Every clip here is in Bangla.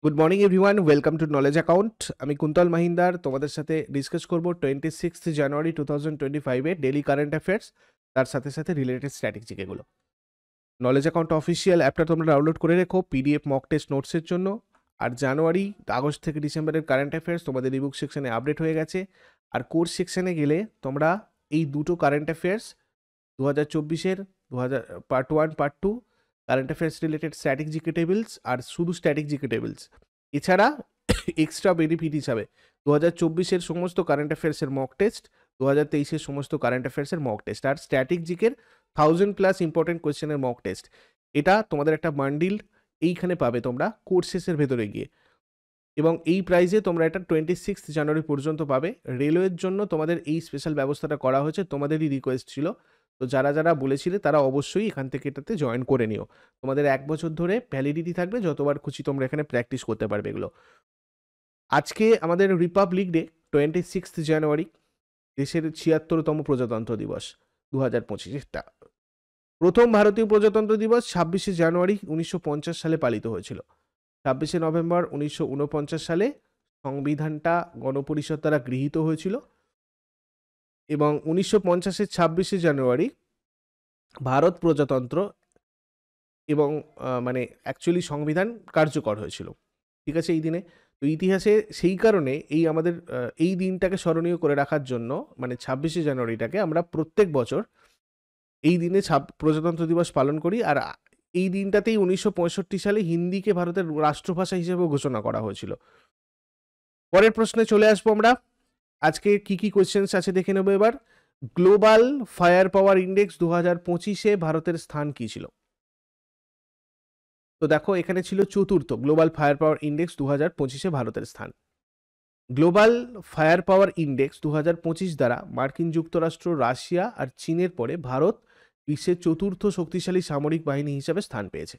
Good morning everyone, welcome to knowledge account. আমি কুন্তল মাহিন্দার তোমাদের সাথে ডিসকাস করব 26 জানুয়ারি 2025 ডেলি কারেন্ট অ্যাফেয়ার্স, তার সাথে সাথে রিলেটেড স্ট্র্যাটেজিক এগুলো। নলেজ অ্যাকাউন্ট অফিসিয়াল অ্যাপটা তোমরা ডাউনলোড করে রেখো পিডিএফ মক টেস্ট নোটসের জন্য। আর জানুয়ারি, আগস্ট থেকে ডিসেম্বরের কারেন্ট অ্যাফেয়ার্স তোমাদের ইবুক সেকশনে আপডেট হয়ে গেছে। আর কোর্স সেকশনে গেলে তোমরা এই দুটো কারেন্ট অ্যাফেয়ার্স 2024-এর 2000 part 1 part 2 current affairs related static GK tables আর শুধু স্ট্যাটিক জিকে টেবিলস, এছাড়া এক্সট্রা বেনিফিট হিসাবে 2024-এর সমস্ত কারেন্ট অ্যাফেয়ার্সের মক টেস্ট, 2023-এর সমস্ত কারেন্ট অ্যাফেয়ার্সের মক টেস্ট আর স্ট্যাটিক জিকের 1000+ ইম্পর্টেন্ট কোয়েশ্চেনের মক টেস্ট, এটা তোমাদের একটা বান্ডিল এইখানে পাবে তোমরা কোর্সেসের ভেতরে গিয়ে। এবং এই প্রাইজে তোমরা এটা 26 জানুয়ারি পর্যন্ত পাবে। রেলওয়ের জন্য তোমাদের এই স্পেশাল ব্যবস্থাটা করা হয়েছে, তোমাদেরই রিকোয়েস্ট ছিল। তো যারা যারা বলেছিলে তারা অবশ্যই এখান থেকে এটাতে জয়েন করে নিও। তোমাদের 1 বছর ধরে ভ্যালিডিটি থাকবে, যতবার খুশি তোমরা এখানে প্র্যাকটিস করতে পারবে এগুলো। আজকে আমাদের রিপাবলিক ডে 26 জানুয়ারি, দেশের 76তম প্রজাতন্ত্র দিবস 2025। প্রথম ভারতীয় প্রজাতন্ত্র দিবস 26 জানুয়ারি 1950 সালে পালিত হয়েছিল। 26 নভেম্বর 1949 সালে সংবিধানটা গণপরিষদ দ্বারা গৃহীত হয়েছিল এবং 1950-এর 26 জানুয়ারি ভারত প্রজাতন্ত্র এবং মানে অ্যাকচুয়ালি সংবিধান কার্যকর হয়েছিল। ঠিক আছে, এই দিনে তো ইতিহাসে সেই কারণে এই আমাদের এই দিনটাকে স্মরণীয় করে রাখার জন্য, মানে 26 জানুয়ারিটাকে আমরা প্রত্যেক বছর এই দিনে প্রজাতন্ত্র দিবস পালন করি। আর এই দিনটাতেই 1965 সালে হিন্দিকে ভারতের রাষ্ট্রভাষা হিসেবে ঘোষণা করা হয়েছিল। পরের প্রশ্নে চলে আসবো আমরা। আজকে কি কি কোয়েশ্চেন্স আছে দেখে নেবো এবার। গ্লোবাল ফায়ার পাওয়ার ইন্ডেক্স 2025-এ ভারতের স্থান কি ছিল? তো দেখো, এখানে ছিল চতুর্থ গ্লোবাল ফায়ার পাওয়ার ইন্ডেক্স 2025-এ ভারতের স্থান। গ্লোবাল ফায়ার পাওয়ার ইন্ডেক্স 2025 দ্বারা মার্কিন যুক্তরাষ্ট্র, রাশিয়া আর চীনের পরে ভারত বিশ্বের চতুর্থ শক্তিশালী সামরিক বাহিনী হিসাবে স্থান পেয়েছে।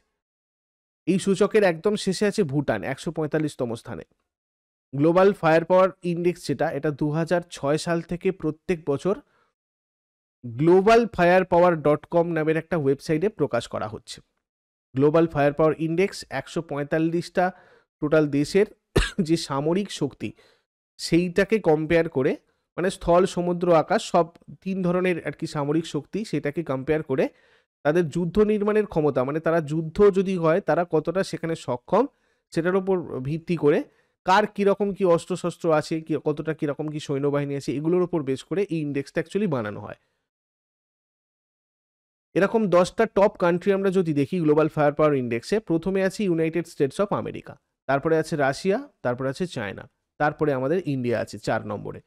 এই সূচকের একদম শেষে আছে ভুটান 145তম স্থানে। গ্লোবাল ফায়ার পাওয়ার ইন্ডেক্স যেটা, এটা 2006 সাল থেকে প্রত্যেক বছর গ্লোবাল ফায়ার পাওয়ার .com নামের একটা ওয়েবসাইটে প্রকাশ করা হচ্ছে। গ্লোবাল ফায়ার পাওয়ার ইন্ডেক্স 145টা টোটাল দেশের যে সামরিক শক্তি সেইটাকে কম্পেয়ার করে, মানে স্থল, সমুদ্র, আকাশ সব 3 ধরনের আর কি সামরিক শক্তি, সেটাকে কম্পেয়ার করে তাদের যুদ্ধ নির্মাণের ক্ষমতা, মানে তারা যুদ্ধ যদি হয় তারা কতটা সেখানে সক্ষম, সেটার উপর ভিত্তি করে কার কীরকম কি অস্ত্রশস্ত্র আছে, কতটা কীরকম কি সৈন্যবাহিনী আছে, এগুলোর উপর বেস করে এই ইন্ডেক্সটা অ্যাকচুয়ালি বানানো হয়। এরকম 10টা টপ কান্ট্রি আমরা যদি দেখি গ্লোবাল ফায়ার পাওয়ার ইন্ডেক্সে, প্রথমে আছে ইউনাইটেড স্টেটস অফ আমেরিকা, তারপরে আছে রাশিয়া, তারপরে আছে চায়না, তারপরে আমাদের ইন্ডিয়া আছে 4 নম্বরে,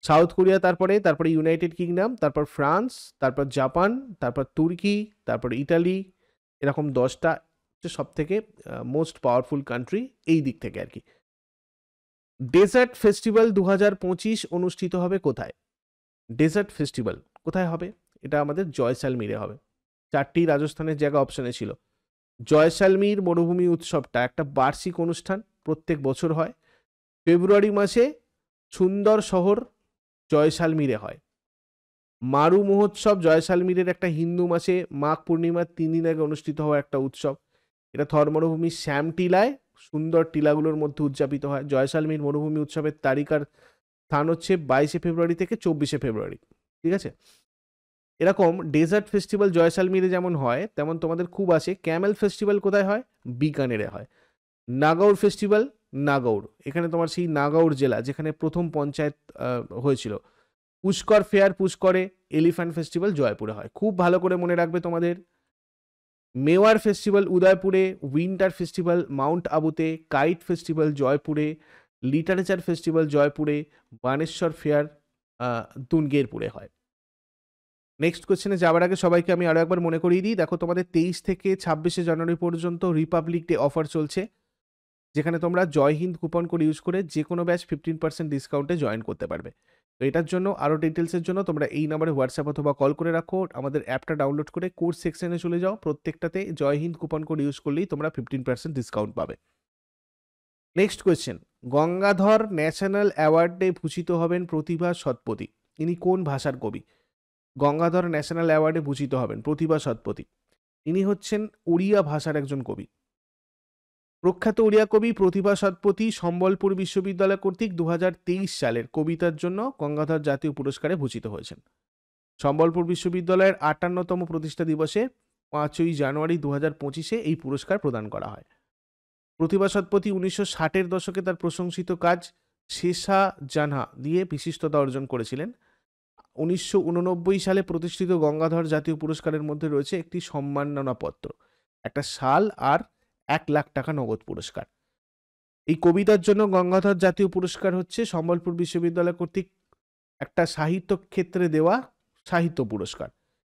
সাউথ কোরিয়া, তারপরে ইউনাইটেড কিংডম, তারপর ফ্রান্স, তারপর জাপান, তারপর তুর্কি, তারপর ইটালি। এরকম 10টা সব থেকে মোস্ট পাওয়ারফুল কান্ট্রি এই দিক থেকে আর কি। ডেজার্ট ফেস্টিভ্যাল 2025 অনুষ্ঠিত হবে কোথায়? ডেজার্ট ফেস্টিভ্যাল কোথায় হবে? এটা আমাদের জয়সালমীরে হবে। 4টি রাজস্থানের জায়গা অপশানে ছিল। জয়সালমীর মরুভূমি উৎসবটা একটা বার্ষিক অনুষ্ঠান, প্রত্যেক বছর হয়। ফেব্রুয়ারি মাসে সুন্দর শহর জয়সালমীরে হয়। মারু মহোৎসব জয়সালমীরের একটা হিন্দু মাসে মাঘ পূর্ণিমার 3 দিন আগে অনুষ্ঠিত হওয়া একটা উৎসব। এটা থর মরুভূমির শ্যাম টিলায় সুন্দর টিলাগুলোর মধ্যে উদযাপিত হয়। জয়সালমীর মরুভূমি উৎসবের তারিখ আর স্থান হচ্ছে 22 ফেব্রুয়ারি থেকে 24 ফেব্রুয়ারি। ঠিক আছে, এরকম ডেজার্ট ফেস্টিভ্যাল জয়সালমীরে যেমন হয়, তেমন তোমাদের খুব আছে। ক্যামেল ফেস্টিভ্যাল কোথায় হয়? বিকানেরে হয়। নাগৌর ফেস্টিভ্যাল, নাগৌর, এখানে তোমার সেই নাগৌর জেলা যেখানে প্রথম পঞ্চায়েত হয়েছিল। পুষ্কর ফেয়ার পুষ্করে, এলিফ্যান্ট ফেস্টিভ্যাল জয়পুরে হয়। খুব ভালো করে মনে রাখবে তোমাদের। মেওয়ার ফেস্টিভ্যাল উদয়পুরে, উইন্টার ফেস্টিভ্যাল মাউন্ট আবুতে, কাইট ফেস্টিভ্যাল জয়পুরে, লিটারেচার ফেস্টিভ্যাল জয়পুরে, বানেশ্বর ফেয়ার দুনগেরপুরে হয়। নেক্সট কোয়েশ্চেনে যাওয়ার আগে সবাইকে আমি আরও একবার মনে করিয়ে দিই, দেখো তোমাদের 23 থেকে 26 জানুয়ারি পর্যন্ত রিপাবলিক ডে অফার চলছে, যেখানে তোমরা জয় হিন্দ কুপন কোড ইউজ করে যে কোনো ব্যাচ 15% ডিসকাউন্টে জয়েন করতে পারবে। তো এটার জন্য আরও ডিটেলসের জন্য তোমরা এই নাম্বারে হোয়াটসঅ্যাপ অথবা কল করে রাখো। আমাদের অ্যাপটা ডাউনলোড করে কোর্স সেকশনে চলে যাও, প্রত্যেকটাতে জয় হিন্দ কুপন কোড ইউজ করলেই তোমরা 15% ডিসকাউন্ট পাবে। নেক্সট কোয়েশ্চেন, গঙ্গাধর ন্যাশনাল অ্যাওয়ার্ডে ভূষিত হবেন প্রতিভা সৎপথী। ইনি কোন ভাষার কবি? গঙ্গাধর ন্যাশনাল অ্যাওয়ার্ডে ভূষিত হবেন প্রতিভা সৎপথী। ইনি হচ্ছেন ওড়িয়া ভাষার একজন কবি। প্রখ্যাত ওড়িয়া কবি প্রতিভা সৎপথী সম্বলপুর বিশ্ববিদ্যালয় কর্তৃক 2023 সালের কবিতার জন্য গঙ্গাধর জাতীয় পুরস্কারে ভূষিত হয়েছেন। সম্বলপুর বিশ্ববিদ্যালয়ের 58তম প্রতিষ্ঠা দিবসে 5ই জানুয়ারি 2025 এই পুরস্কার প্রদান করা হয়। প্রতিভা সৎপথী 1960-এর দশকে তার প্রশংসিত কাজ শেষা জানহা দিয়ে বিশিষ্টতা অর্জন করেছিলেন। 1989 সালে প্রতিষ্ঠিত গঙ্গাধর জাতীয় পুরস্কারের মধ্যে রয়েছে একটি সম্মাননাপত্র, একটা শাল আর 1 লাখ টাকা নগদ পুরস্কার। এই কবিতার জন্য গঙ্গাধর জাতীয় পুরস্কার হচ্ছে সম্বলপুর বিশ্ববিদ্যালয় কর্তৃক একটা সাহিত্য ক্ষেত্রে দেওয়া সাহিত্য পুরস্কার।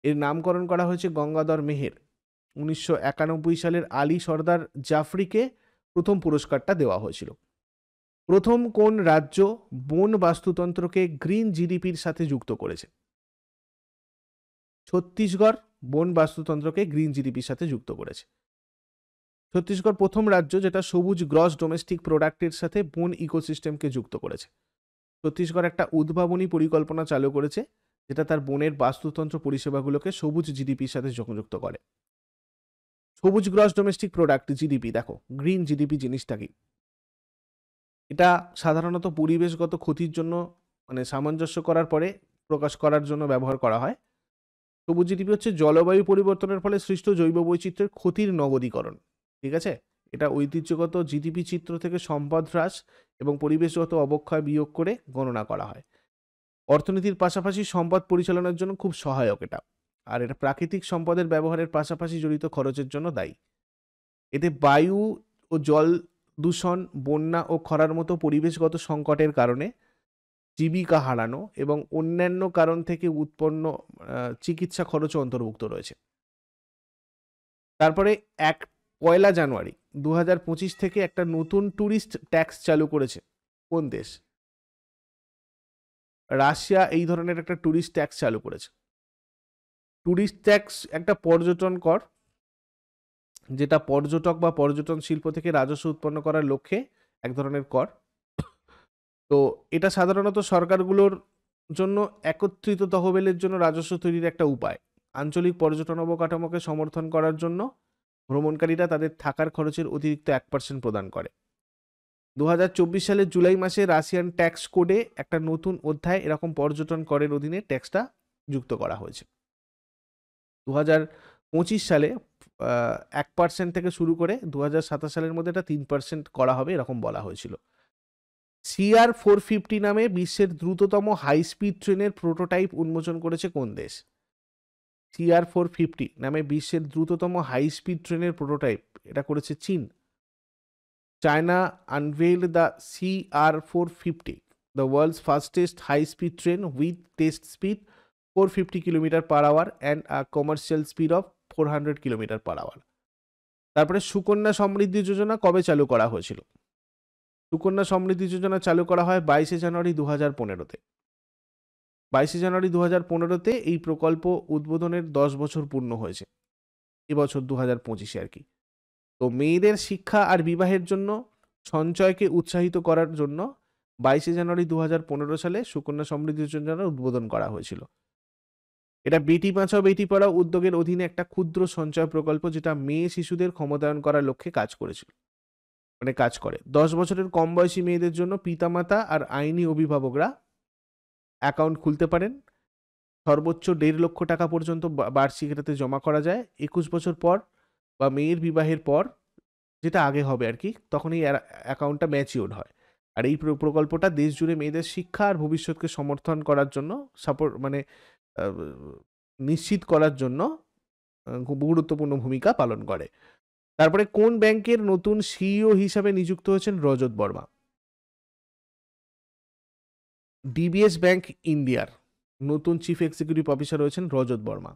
এর নামকরণ করা হয়েছে গঙ্গাধর মেহের। 1991 সালের আলী সর্দার জাফরিকে প্রথম পুরস্কারটা দেওয়া হয়েছিল। প্রথম কোন রাজ্য বন বাস্তুতন্ত্রকে গ্রিন জিডিপির সাথে যুক্ত করেছে? ছত্তিশগড় বন বাস্তুতন্ত্রকে গ্রিন জিডিপির সাথে যুক্ত করেছে। ছত্তিশগড় প্রথম রাজ্য যেটা সবুজ গ্রস ডোমেস্টিক প্রোডাক্টের সাথে বন ইকোসিস্টেমকে যুক্ত করেছে। ছত্তিশগড় একটা উদ্ভাবনী পরিকল্পনা চালু করেছে যেটা তার বনের বাস্তুতন্ত্র পরিষেবাগুলোকে সবুজ জিডিপির সাথে সংযুক্ত করে। সবুজ গ্রস ডোমেস্টিক প্রোডাক্ট জিডিপি, দেখো গ্রিন জিডিপি জিনিসটা কি? এটা সাধারণত পরিবেশগত ক্ষতির জন্য মানে সামঞ্জস্য করার পরে প্রকাশ করার জন্য ব্যবহার করা হয়। সবুজ জিডিপি হচ্ছে জলবায়ু পরিবর্তনের ফলে সৃষ্ট জৈব বৈচিত্র্যের ক্ষতির নগদীকরণ। ঠিক আছে, এটা ঐতিহ্যগত জিডিপি চিত্র থেকে সম্পদ হ্রাস এবং পরিবেশগত অবক্ষয় বিয়োগ করে গণনা করা হয়। অর্থনীতির পাশাপাশি সম্পদ পরিচালনার জন্য খুব সহায়ক এটা, আর এটা প্রাকৃতিক সম্পদের ব্যবহারের পাশাপাশি জড়িত খরচের জন্য দায়ী। এতে বায়ু ও জল দূষণ, বন্যা ও খরার মতো পরিবেশগত সংকটের কারণে জীবিকা হারানো এবং অন্যান্য কারণ থেকে উৎপন্ন চিকিৎসা খরচও অন্তর্ভুক্ত রয়েছে। তারপরে 1 জানুয়ারি 2025 থেকে একটা নতুন ট্যুরিস্ট ট্যাক্স চালু করেছে কোন দেশ? রাশিয়া এই ধরনের একটা ট্যুরিস্ট ট্যাক্স চালু করেছে। ট্যুরিস্ট ট্যাক্স একটা পর্যটন কর, যেটা পর্যটক বা পর্যটন শিল্প থেকে রাজস্ব উৎপন্ন করার লক্ষ্যে এক ধরনের কর। তো এটা সাধারণত সরকারগুলোর জন্য একত্রিত তহবিলের জন্য রাজস্ব তৈরির একটা উপায়। আঞ্চলিক পর্যটন অবকাঠামোকে সমর্থন করার জন্য ভ্রমণকারীরা তাদের থাকার খরচের অতিরিক্ত 1% প্রদান করে। 2024 সালের জুলাই মাসে রাশিয়ান ট্যাক্স কোডে একটা নতুন অধ্যায় এরকম পর্যটন করের অধীনে ট্যাক্সটা যুক্ত করা হয়েছে। 2025 সালে 1% থেকে শুরু করে 2027 সালের মধ্যে এটা 3% করা হবে এরকম বলা হয়েছিল। CR450 নামে বিশ্বের দ্রুততম হাই স্পিড ট্রেনের প্রোটোটাইপ উন্মোচন করেছে কোন দেশ? CR450 নামে বিশ্বের দ্রুততম হাই স্পিড ট্রেনের প্রোটোটাইপ এটা করেছে চীন। China unveiled the CR450, the world's fastest high-speed train with test speed 450 km/h and a commercial speed of 400 km/h. তারপরে সুকন্যা সমৃদ্ধি যোজনা কবে চালু করা হয়েছিল? সুকন্যা সমৃদ্ধি যোজনা চালু করা হয় 22 জানুয়ারি 2015-তে। 22 জানুয়ারি 2015-তে এই প্রকল্প উদ্বোধনের 10 বছর পূর্ণ হয়েছে, এবছর 2025-এ আর কি। তো মেয়েদের শিক্ষা আর বিবাহের জন্য সঞ্চয়কে উৎসাহিত করার জন্য 22 জানুয়ারি 2015 সালে সুকন্যা সমৃদ্ধি যোজনার উদ্বোধন করা হয়েছিল। এটা বেটি বাঁচাও বেটি পড়াও উদ্যোগের অধীনে একটা ক্ষুদ্র সঞ্চয় প্রকল্প যেটা মেয়ে শিশুদের ক্ষমতায়ন করার লক্ষ্যে কাজ করেছিল, মানে কাজ করে। 10 বছরের কম বয়সী মেয়েদের জন্য পিতামাতা আর আইনি অভিভাবকরা অ্যাকাউন্ট খুলতে পারেন। সর্বোচ্চ 1.5 লক্ষ টাকা পর্যন্ত বার্ষিক এটাতে জমা করা যায়। 21 বছর পর বা মেয়ের বিবাহের পর, যেটা আগে হবে আর কি, তখন এই অ্যাকাউন্টটা ম্যাচিওর হয়। আর এই প্রকল্পটা দেশ জুড়ে মেয়েদের শিক্ষা আর ভবিষ্যৎকে সমর্থন করার জন্য মানে নিশ্চিত করার জন্য খুব গুরুত্বপূর্ণ ভূমিকা পালন করে। তারপরে কোন ব্যাংকের নতুন সিইও হিসাবে নিযুক্ত হয়েছেন রজত বর্মা? ডিবিএস ব্যাংক ইন্ডিয়ার নতুন চিফ এক্সিকিউটিভ অফিসার হয়েছেন রজত বর্মা।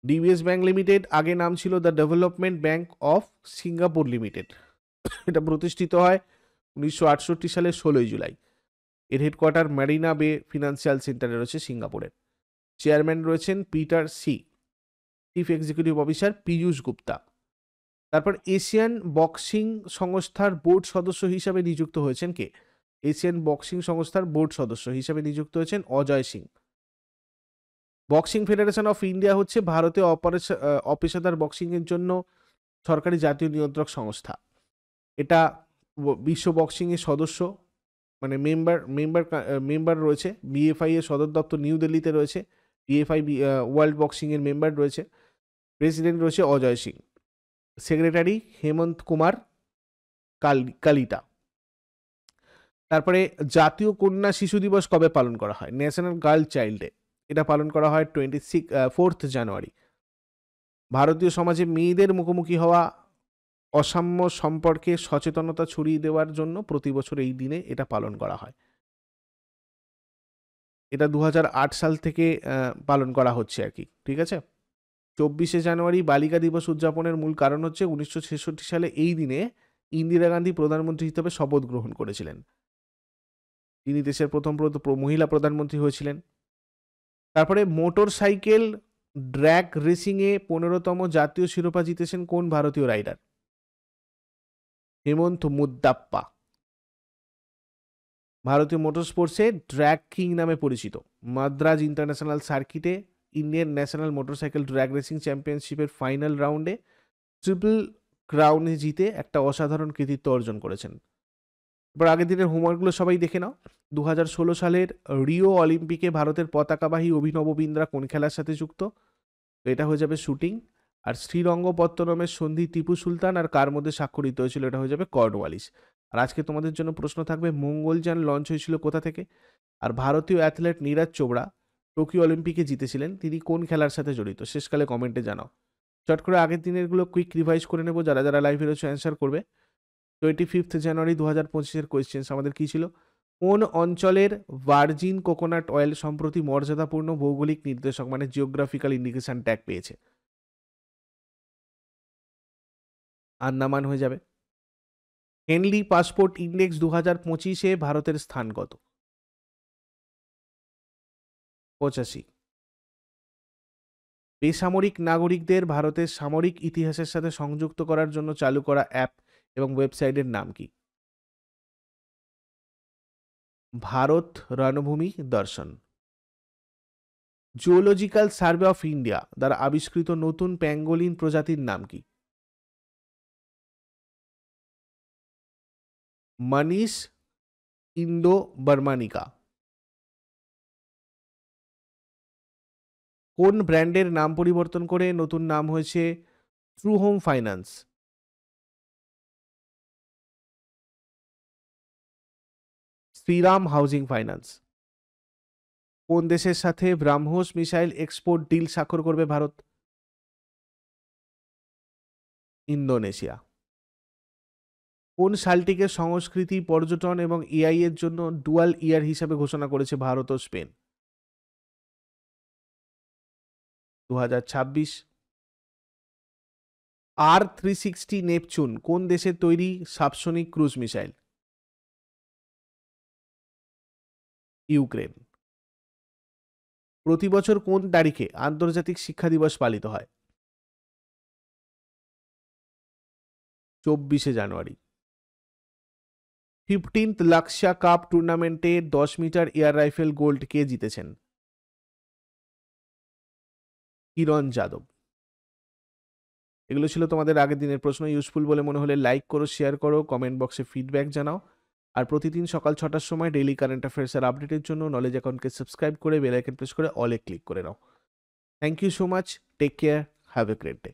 ডিবিএস ব্যাংক লিমিটেড আগে নাম ছিল the development bank of Singapore limited. এটা প্রতিষ্ঠিত হয় 1968 সালের 16 জুলাই। এর হেডকোয়ার্টার ম্যারিনা বে ফিনান্সিয়াল সেন্টারে রয়েছে সিঙ্গাপুরের। চেয়ারম্যান রয়েছেন Peter Seah. Chief executive officer Piyush Gupta. তারপর এশিয়ান বক্সিং সংস্থার বোর্ড সদস্য হিসাবে নিযুক্ত হয়েছেন কে? এশিয়ান বক্সিং সংস্থার বোর্ড সদস্য হিসাবে নিযুক্ত হয়েছেন Ajay Singh. Boxing federation of India হচ্ছে ভারতে অপেশাদার বক্সিংয়ের জন্য সরকারি জাতীয় নিয়ন্ত্রক সংস্থা। এটা বিশ্ব বক্সিংয়ের সদস্য, মানে মেম্বার রয়েছে। বিএফআই এর সদর দপ্তর নিউ দিল্লিতে রয়েছে। বিএফআই ওয়ার্ল্ড বক্সিংয়ের মেম্বার রয়েছে। প্রেসিডেন্ট রয়েছে অজয় সিং। সেক্রেটারি হেমন্ত কুমার কালিটা। তারপরে জাতীয় কন্যা শিশু দিবস কবে পালন করা হয়? National girl child day. এটা পালন করা হয় 4th জানুয়ারি। ভারতীয় সমাজে মেয়েদের মুখোমুখি হওয়া অসাম্য সম্পর্কে সচেতনতা ছড়িয়ে দেওয়ার জন্য প্রতি বছর এই দিনে এটা পালন করা হয়। এটা 2008 সাল থেকে পালন করা হচ্ছে আর কি, ঠিক আছে। 24শে জানুয়ারি বালিকা দিবস উদযাপনের মূল কারণ হচ্ছে 1966 সালে এই দিনে ইন্দিরা গান্ধী প্রধানমন্ত্রী হিসেবে শপথ গ্রহণ করেছিলেন। তিনি দেশের প্রথম মহিলা প্রধানমন্ত্রী হয়েছিলেন। তারপরে মোটর সাইকেল ড্র্যাগ রেসিংয়ে 15তম জাতীয় শিরোপা জিতেছেন কোন ভারতীয় রাইডার? হেমন্ত মুদ্দাপ্পা। ভারতীয় মোটর স্পোর্টসে ড্র্যাগ কিং নামে পরিচিত। মাদ্রাজ ইন্টারন্যাশনাল সার্কিটে Indian national motorcycle drag racing চ্যাম্পিয়নশিপের ফাইনাল রাউন্ডে ট্রিপল ক্রাউনে জিতে একটা অসাধারণ কৃতিত্ব অর্জন করেছেন। এবার আগের দিনের হোমওয়ার্কগুলো সবাই দেখে নাও। 2016 সালের রিও অলিম্পিকে ভারতের পতাকাবাহী অভিনব বিন্দ্রা কোন খেলার সাথে যুক্ত? তো এটা হয়ে যাবে শুটিং। আর শ্রীরঙ্গপত্তনমের সন্ধি টিপু সুলতান আর কার মধ্যে স্বাক্ষরিত হয়েছিল? এটা হয়ে যাবে কর্নওয়ালিস। আর আজকে তোমাদের জন্য প্রশ্ন থাকবে, মঙ্গলযান লঞ্চ হয়েছিল কোথা থেকে? আর ভারতীয় অ্যাথলেট নীরাজ চোপড়া টোকিও অলিম্পিকে জিতেছিলেন, তিনি কোন খেলার সাথে জড়িত? শেষকালে কমেন্টে জানাও। চট করে আগের দিনেরগুলো কুইক রিভাইজ করে নেবো, যারা যারা লাইভে রয়েছে অ্যান্সার করবে। 25 জানুয়ারি 2025-এর কোয়েশ্চেন্স আমাদের কী ছিল? কোন অঞ্চলের ভার্জিন কোকোনাট অয়েল সম্প্রতি মর্যাদাপূর্ণ ভৌগোলিক নির্দেশক মানে জিওগ্রাফিক্যাল ইন্ডিকেশন ট্যাগ পেয়েছে? আন্দামান হয়ে যাবে। হেনলি পাসপোর্ট ইন্ডেক্স 2025-এ ভারতের স্থান কত? 85। বেসামরিক নাগরিকদের ভারতের সামরিক ইতিহাসের সাথে সংযুক্ত করার জন্য চালু করা অ্যাপ এবং ওয়েবসাইটের নাম কি? ভারত রণভূমি দর্শন। জুওলজিক্যাল সার্ভে অফ ইন্ডিয়া দ্বারা আবিষ্কৃত নতুন প্যাঙ্গোলিন প্রজাতির নাম কি? Manis indoburmanica. কোন ব্র্যান্ডের নাম পরিবর্তন করে নতুন নাম হয়েছে Truhome Finance? Shriram Housing Finance. কোন দেশের সাথে ব্রাহ্মোস মিসাইল এক্সপোর্ট ডিল স্বাক্ষর করবে ভারত? ইন্দোনেশিয়া। কোন সালটিকে সংস্কৃতি, পর্যটন এবং এআই এর জন্য ডুয়াল ইয়ার হিসাবে ঘোষণা করেছে ভারত ও স্পেন? 2026। R360 নেপচুন কোন দেশের তৈরি সাবসনিক ক্রুজ মিসাইল? ইউক্রেন। প্রতি বছর কোন তারিখে আন্তর্জাতিক শিক্ষা দিবস পালিত হয়? 24শে জানুয়ারি। 15th লাক্সা কাপ টুর্নামেন্টে 10 মিটার এয়ার রাইফেল গোল্ড কে জিতেছেন? কিরণ যাদব। এগুলো ছিল তোমাদের আগের দিনের প্রশ্ন। ইউজফুল বলে মনে হলে লাইক করো, শেয়ার করো, কমেন্ট বক্সে ফিডব্যাক জানাও। আর প্রতিদিন সকাল 6টার সময় ডেইলি কারেন্ট অ্যাফেয়ার্সের আপডেটের জন্য নলেজ অ্যাকাউন্টকে সাবস্ক্রাইব করে বেল আইকন প্রেস করে অলে ক্লিক করে নাও। Thank you so much, take care, have a great day.